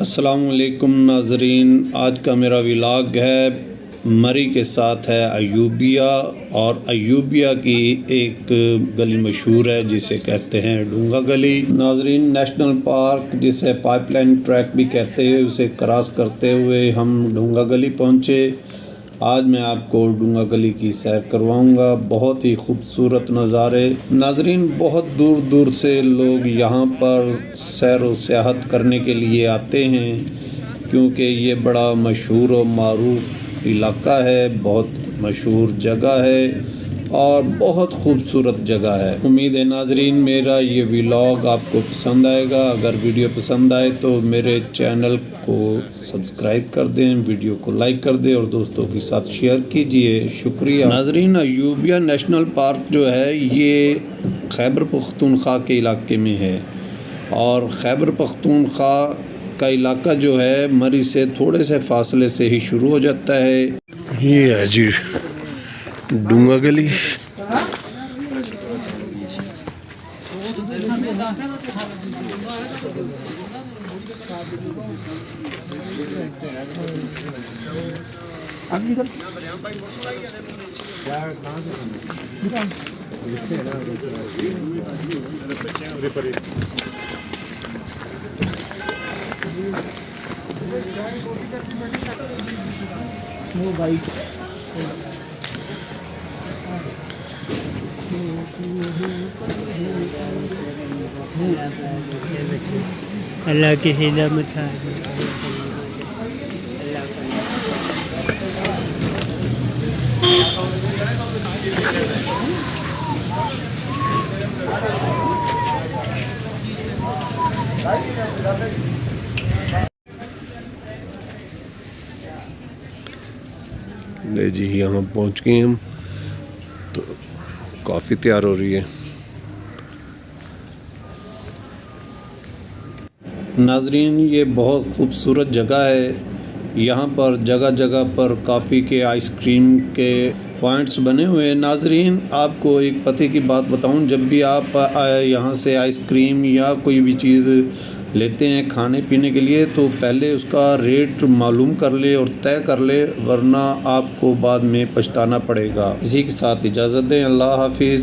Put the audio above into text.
अस्सलामुअलैकुम नाज़रीन, आज का मेरा व्लॉग है मरी के साथ है अयूबिया। और अयूबिया की एक गली मशहूर है जिसे कहते हैं डूंगा गली। नाज़रीन, नेशनल पार्क जिसे पाइपलाइन ट्रैक भी कहते हैं उसे क्रॉस करते हुए हम डूंगा गली पहुँचे। आज मैं आपको डूंगा गली की सैर करवाऊंगा। बहुत ही खूबसूरत नज़ारे। नाज़रीन, बहुत दूर दूर से लोग यहाँ पर सैर व सियाहत करने के लिए आते हैं क्योंकि ये बड़ा मशहूर और मारूफ इलाका है, बहुत मशहूर जगह है और बहुत खूबसूरत जगह है। उम्मीद है नाज़रीन मेरा ये व्लॉग आपको पसंद आएगा। अगर वीडियो पसंद आए तो मेरे चैनल को सब्सक्राइब कर दें, वीडियो को लाइक कर दें और दोस्तों के साथ शेयर कीजिए। शुक्रिया। नाज़रीन, अयूबिया नेशनल पार्क जो है ये खैबर पख्तूनख्वा के इलाके में है और खैबर पख्तूनख्वा का इलाका जो है मरी से थोड़े से फासले से ही शुरू हो जाता है। ये है जी डूंगा गली। अल्लाह की सीधा मिठा ले जी, यहाँ पहुँच गए हम। तो काफ़ी तैयार हो रही है। नाज़रीन, ये बहुत खूबसूरत जगह है। यहाँ पर जगह जगह पर काफ़ी के आइसक्रीम के पॉइंट्स बने हुए हैं। नाज़रीन, आपको एक पते की बात बताऊं, जब भी आप यहाँ से आइसक्रीम या कोई भी चीज़ लेते हैं खाने पीने के लिए तो पहले उसका रेट मालूम कर ले और तय कर ले, वरना आपको बाद में पछताना पड़ेगा। इसी के साथ इजाज़त दें। अल्लाह हाफिज़।